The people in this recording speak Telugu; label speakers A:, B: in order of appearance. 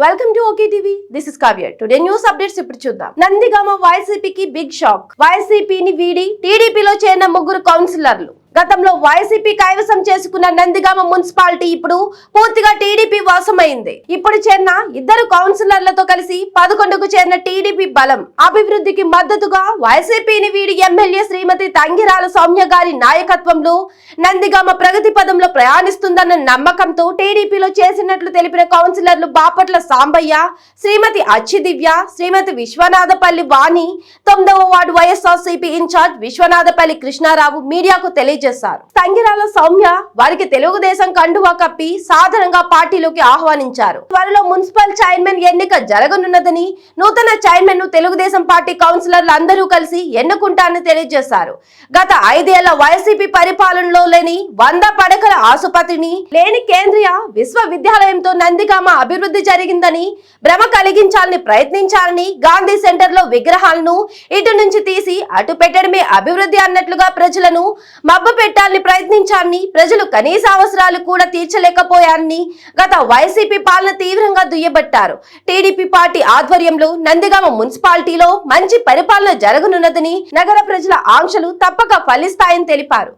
A: Welcome to okay TV. This is Kavya. Today news updates ఇప్పుడు చూద్దాం. నందిగామ వైసీపీకి బిగ్ షాక్. వైసీపీని వీడి టీడీపీలో చేరిన ముగ్గురు కౌన్సిలర్లు. గతంలో వైసీపీ కైవసం చేసుకున్న నందిగామ మున్సిపాలిటీ ఇప్పుడు పూర్తిగా టీడీపీ వాసమైంది. ఇప్పుడు చేరిన ఇద్దరు కౌన్సిలర్లతో కలిసి 11కు చేరిన టీడీపీ బలం అభివృద్ధికి మద్దతుగా వైసీపీని వీడి ఎమ్మెల్యే శ్రీమతి తంగిరాల సౌమ్య గారి నాయకత్వంలో నందిగామ ప్రగతి పదంలో ప్రయాణిస్తుందన్న నమ్మకంతో టీడీపీలో చేసినట్లు తెలిపిన కౌన్సిలర్లు బాపట్ల సాంబయ్య, శ్రీమతి అచ్చిదివ్య, శ్రీమతి విశ్వనాథపల్లి వాణి, 9వ వార్డు వైఎస్ఆర్సీపీ ఇన్ఛార్జ్ విశ్వనాథపల్లి కృష్ణారావు మీడియాకు తెలియజేశారు. తంగిరాల సౌమ్య వారికి తెలుగుదేశం కండువా కప్పి సాధారణంగా పార్టీలోకి ఆహ్వానించారు. త్వరలో మున్సిపల్ చైర్మన్ ఎన్నిక జరగనున్నదని, నూతన చైర్మన్ ను తెలుగుదేశం పార్టీ కౌన్సిలర్లు అందరూ కలిసి ఎన్నుకుంటారని తెలియజేశారు. గత 5 ఏళ్ల వైసీపీ పరిపాలనలో లేని 100 పడకల ఆసుపత్రిని, లేని కేంద్రీయ విశ్వవిద్యాలయంతో నందిగామ అభివృద్ధి జరిగిందని భ్రమ కలిగించాలని ప్రయత్నించాలని, గాంధీ సెంటర్ లో విగ్రహాలను ఇటు నుంచి తీసి అటు పెట్టడమే అభివృద్ధి అన్నట్లుగా ప్రజలను మబ్బు పెట్టాలని ప్రయత్నించారని, ప్రజలు కనీస అవసరాలు కూడా తీర్చలేకపోయారని గత వైసీపీ పాలన తీవ్రంగా దుయ్యబట్టారు. టీడీపీ పార్టీ ఆధ్వర్యంలో నందిగామ మున్సిపాలిటీలో మంచి పరిపాలన జరగనున్నదని, నగర ప్రజల ఆంక్షలు తప్పక ఫలిస్తాయని తెలిపారు.